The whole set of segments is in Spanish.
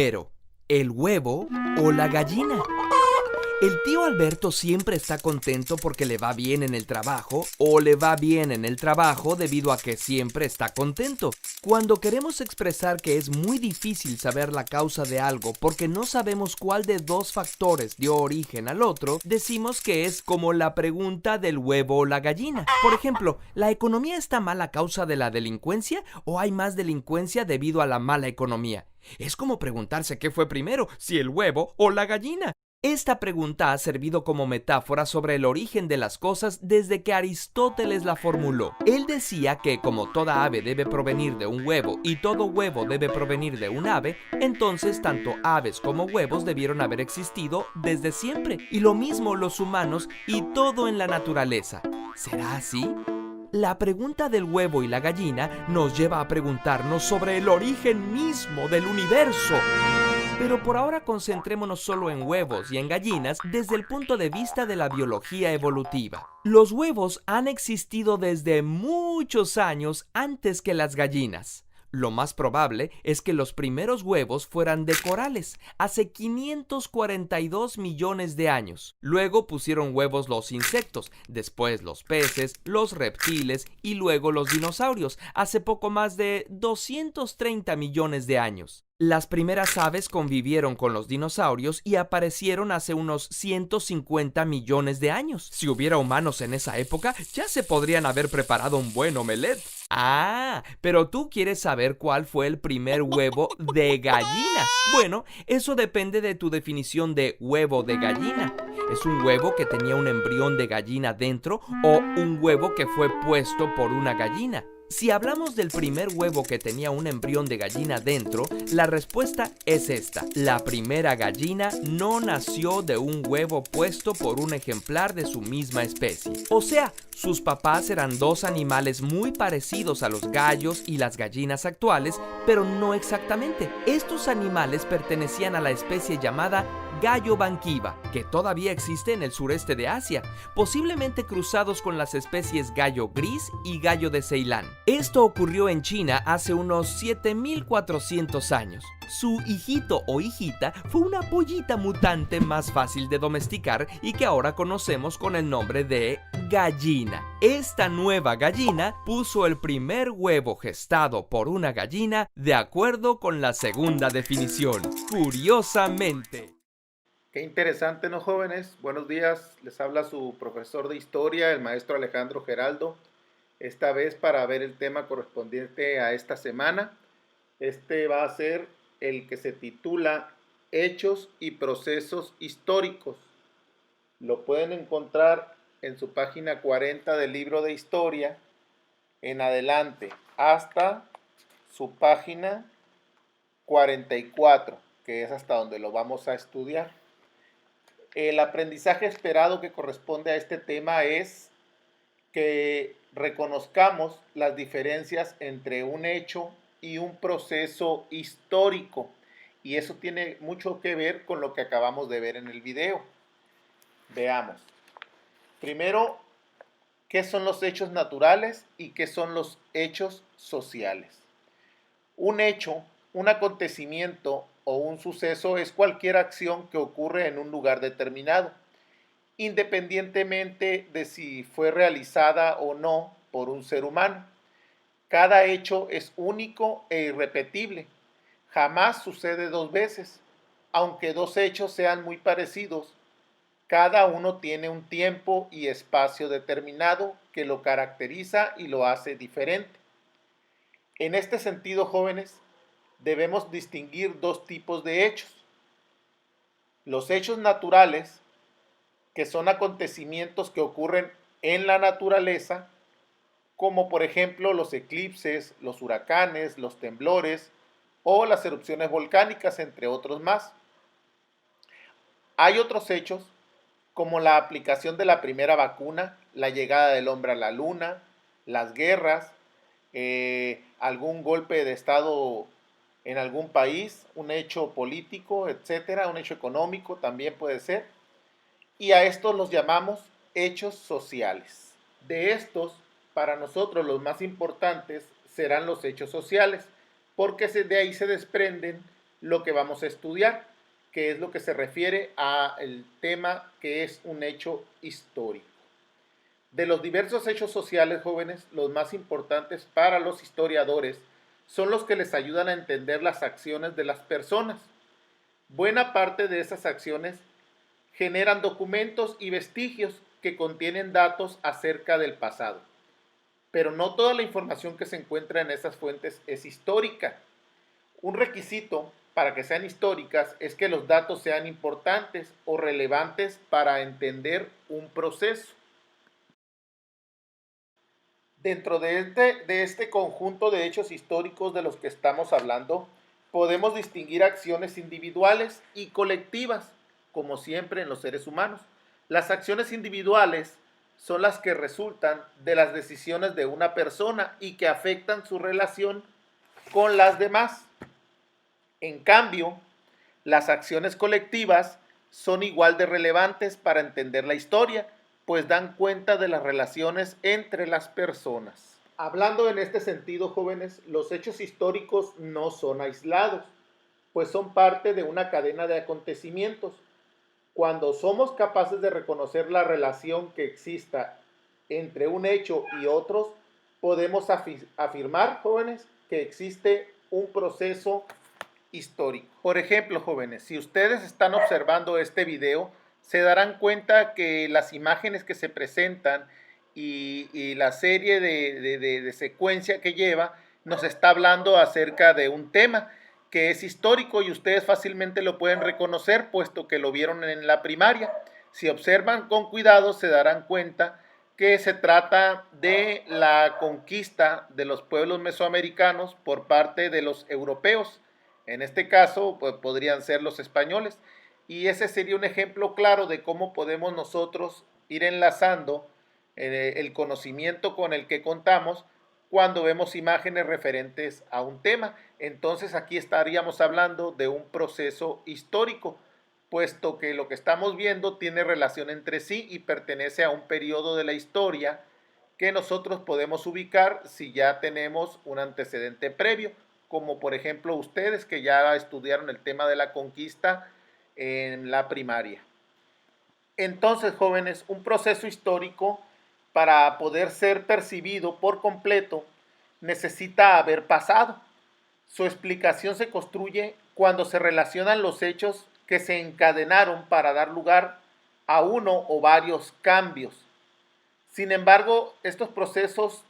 Primero, ¿el huevo o la gallina? El tío Alberto siempre está contento porque le va bien en el trabajo o le va bien en el trabajo debido a que siempre está contento. Cuando queremos expresar que es muy difícil saber la causa de algo porque no sabemos cuál de dos factores dio origen al otro, decimos que es como la pregunta del huevo o la gallina. Por ejemplo, ¿la economía está mal a causa de la delincuencia o hay más delincuencia debido a la mala economía? Es como preguntarse qué fue primero, si el huevo o la gallina. Esta pregunta ha servido como metáfora sobre el origen de las cosas desde que Aristóteles la formuló. Él decía que como toda ave debe provenir de un huevo y todo huevo debe provenir de un ave, entonces tanto aves como huevos debieron haber existido desde siempre. Y lo mismo los humanos y todo en la naturaleza. ¿Será así? La pregunta del huevo y la gallina nos lleva a preguntarnos sobre el origen mismo del universo. Pero por ahora concentrémonos solo en huevos y en gallinas desde el punto de vista de la biología evolutiva. Los huevos han existido desde muchos años antes que las gallinas. Lo más probable es que los primeros huevos fueran de corales, hace 542 millones de años. Luego pusieron huevos los insectos, después los peces, los reptiles y luego los dinosaurios, hace poco más de 230 millones de años. Las primeras aves convivieron con los dinosaurios y aparecieron hace unos 150 millones de años. Si hubiera humanos en esa época, ya se podrían haber preparado un buen omelette. Ah, pero tú quieres saber cuál fue el primer huevo de gallina. Bueno, eso depende de tu definición de huevo de gallina. ¿Es un huevo que tenía un embrión de gallina dentro o un huevo que fue puesto por una gallina? Si hablamos del primer huevo que tenía un embrión de gallina dentro, la respuesta es esta. La primera gallina no nació de un huevo puesto por un ejemplar de su misma especie. O sea, sus papás eran dos animales muy parecidos a los gallos y las gallinas actuales, pero no exactamente. Estos animales pertenecían a la especie llamada gallo banquiva, que todavía existe en el sureste de Asia, posiblemente cruzados con las especies gallo gris y gallo de Ceilán. Esto ocurrió en China hace unos 7400 años. Su hijito o hijita fue una pollita mutante más fácil de domesticar y que ahora conocemos con el nombre de gallina. Esta nueva gallina puso el primer huevo gestado por una gallina de acuerdo con la segunda definición. Curiosamente. Qué interesante, ¿no, jóvenes? Buenos días, les habla su profesor de historia, el maestro Alejandro Geraldo, esta vez para ver el tema correspondiente a esta semana. Este va a ser el que se titula Hechos y procesos históricos. Lo pueden encontrar en su página 40 del libro de historia en adelante hasta su página 44, que es hasta donde lo vamos a estudiar. El aprendizaje esperado que corresponde a este tema es que reconozcamos las diferencias entre un hecho y un proceso histórico. Y eso tiene mucho que ver con lo que acabamos de ver en el video. Veamos. Primero, ¿qué son los hechos naturales y qué son los hechos sociales? Un hecho, un acontecimiento o un suceso es cualquier acción que ocurre en un lugar determinado, independientemente de si fue realizada o no por un ser humano. Cada hecho es único e irrepetible. Jamás sucede dos veces. Aunque dos hechos sean muy parecidos, cada uno tiene un tiempo y espacio determinado que lo caracteriza y lo hace diferente. En este sentido, jóvenes, debemos distinguir dos tipos de hechos. Los hechos naturales, que son acontecimientos que ocurren en la naturaleza, como por ejemplo los eclipses, los huracanes, los temblores o las erupciones volcánicas, entre otros más. Hay otros hechos, como la aplicación de la primera vacuna, la llegada del hombre a la luna, las guerras, algún golpe de estado en algún país, un hecho político, etcétera, un hecho económico también puede ser. Y a estos los llamamos hechos sociales. De estos, para nosotros los más importantes serán los hechos sociales, porque de ahí se desprenden lo que vamos a estudiar, que es lo que se refiere al tema que es un hecho histórico. De los diversos hechos sociales, jóvenes, los más importantes para los historiadores son los que les ayudan a entender las acciones de las personas. Buena parte de esas acciones generan documentos y vestigios que contienen datos acerca del pasado. Pero no toda la información que se encuentra en esas fuentes es histórica. Un requisito para que sean históricas es que los datos sean importantes o relevantes para entender un proceso. Dentro de este conjunto de hechos históricos de los que estamos hablando, podemos distinguir acciones individuales y colectivas, como siempre en los seres humanos. Las acciones individuales son las que resultan de las decisiones de una persona y que afectan su relación con las demás. En cambio, las acciones colectivas son igual de relevantes para entender la historia, pues dan cuenta de las relaciones entre las personas. Hablando en este sentido, jóvenes, los hechos históricos no son aislados, pues son parte de una cadena de acontecimientos. Cuando somos capaces de reconocer la relación que exista entre un hecho y otros, podemos afirmar, jóvenes, que existe un proceso histórico. Por ejemplo, jóvenes, si ustedes están observando este video, se darán cuenta que las imágenes que se presentan y la serie de secuencia que lleva nos está hablando acerca de un tema que es histórico y ustedes fácilmente lo pueden reconocer puesto que lo vieron en la primaria. Si observan con cuidado se darán cuenta que se trata de la conquista de los pueblos mesoamericanos por parte de los europeos. En este caso, pues, podrían ser los españoles. Y ese sería un ejemplo claro de cómo podemos nosotros ir enlazando el conocimiento con el que contamos cuando vemos imágenes referentes a un tema. Entonces aquí estaríamos hablando de un proceso histórico, puesto que lo que estamos viendo tiene relación entre sí y pertenece a un periodo de la historia que nosotros podemos ubicar si ya tenemos un antecedente previo, como por ejemplo ustedes que ya estudiaron el tema de la conquista en la primaria. Entonces, jóvenes, un proceso histórico, para poder ser percibido por completo, necesita haber pasado. Su explicación se construye cuando se relacionan los hechos que se encadenaron para dar lugar a uno o varios cambios. Sin embargo, estos procesos,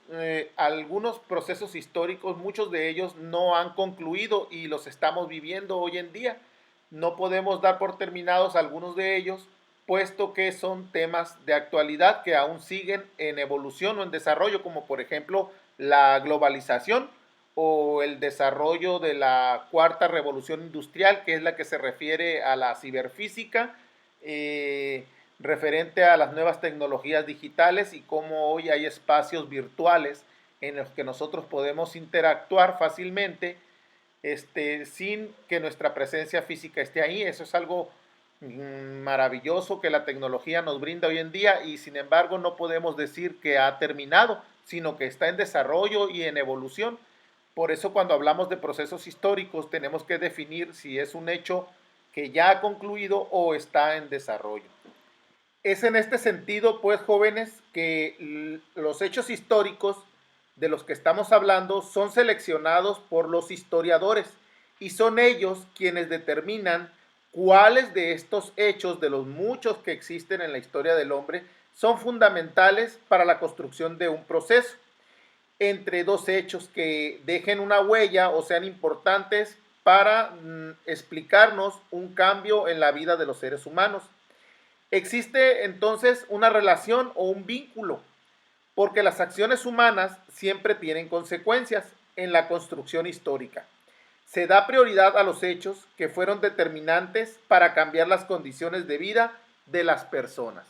algunos procesos históricos, muchos de ellos no han concluido y los estamos viviendo hoy en día. No podemos dar por terminados algunos de ellos, puesto que son temas de actualidad que aún siguen en evolución o en desarrollo, como por ejemplo la globalización o el desarrollo de la cuarta revolución industrial, que es la que se refiere a la ciberfísica, referente a las nuevas tecnologías digitales y cómo hoy hay espacios virtuales en los que nosotros podemos interactuar fácilmente sin que nuestra presencia física esté ahí. Eso es algo maravilloso que la tecnología nos brinda hoy en día y sin embargo no podemos decir que ha terminado, sino que está en desarrollo y en evolución. Por eso cuando hablamos de procesos históricos tenemos que definir si es un hecho que ya ha concluido o está en desarrollo. Es en este sentido, pues, jóvenes, que los hechos históricos de los que estamos hablando son seleccionados por los historiadores y son ellos quienes determinan cuáles de estos hechos, de los muchos que existen en la historia del hombre, son fundamentales para la construcción de un proceso. Entre dos hechos que dejen una huella o sean importantes para explicarnos un cambio en la vida de los seres humanos. Existe entonces una relación o un vínculo, porque las acciones humanas siempre tienen consecuencias en la construcción histórica. Se da prioridad a los hechos que fueron determinantes para cambiar las condiciones de vida de las personas.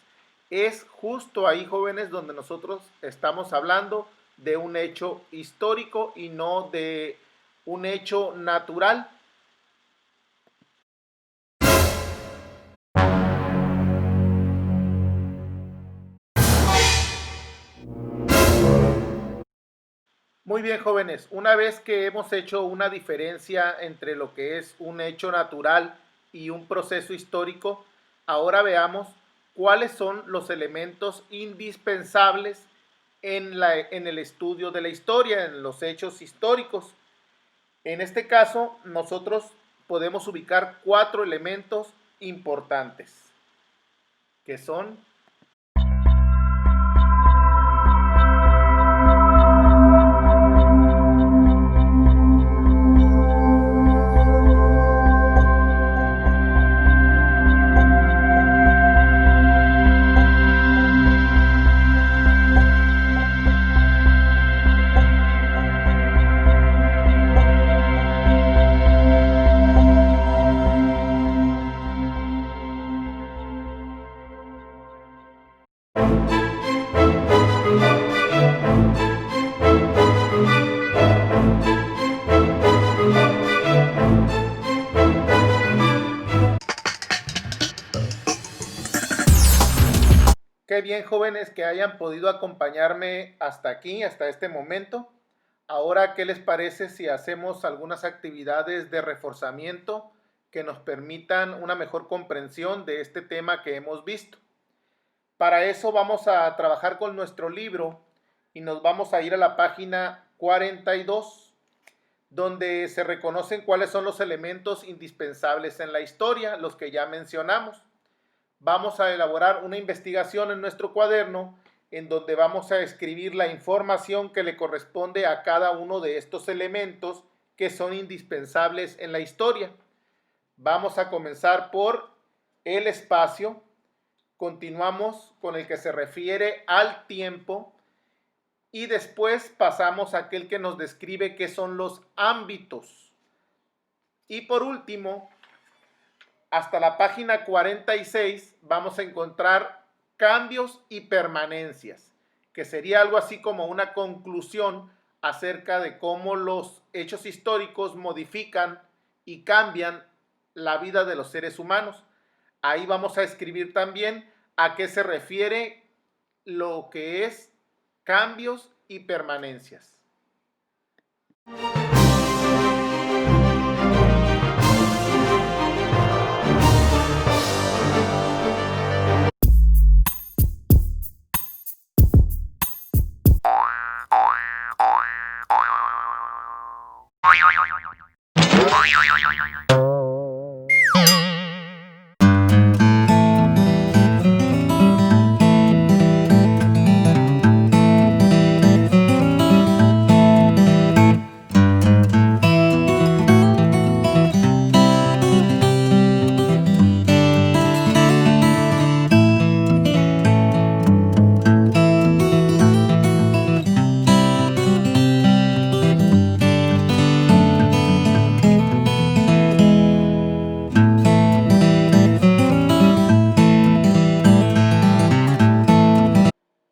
Es justo ahí, jóvenes, donde nosotros estamos hablando de un hecho histórico y no de un hecho natural. Muy bien, jóvenes. Una vez que hemos hecho una diferencia entre lo que es un hecho natural y un proceso histórico, ahora veamos cuáles son los elementos indispensables en el estudio de la historia, en los hechos históricos. En este caso, nosotros podemos ubicar 4 elementos importantes, que son. Qué bien, jóvenes, que hayan podido acompañarme hasta aquí, hasta este momento. Ahora, ¿qué les parece si hacemos algunas actividades de reforzamiento que nos permitan una mejor comprensión de este tema que hemos visto? Para eso vamos a trabajar con nuestro libro y nos vamos a ir a la página 42, donde se reconocen cuáles son los elementos indispensables en la historia, los que ya mencionamos. Vamos a elaborar una investigación en nuestro cuaderno en donde vamos a escribir la información que le corresponde a cada uno de estos elementos que son indispensables en la historia. Vamos a comenzar por el espacio, continuamos con el que se refiere al tiempo y después pasamos a aquel que nos describe qué son los ámbitos. Y por último, hasta la página 46 vamos a encontrar cambios y permanencias, que sería algo así como una conclusión acerca de cómo los hechos históricos modifican y cambian la vida de los seres humanos. Ahí vamos a escribir también a qué se refiere lo que es cambios y permanencias.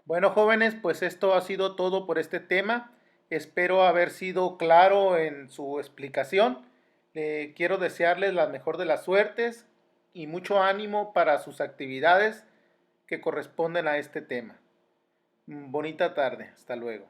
Bueno, jóvenes, pues esto ha sido todo por este tema. Espero haber sido claro en su explicación. Quiero desearles la mejor de las suertes y mucho ánimo para sus actividades que corresponden a este tema. Bonita tarde. Hasta luego.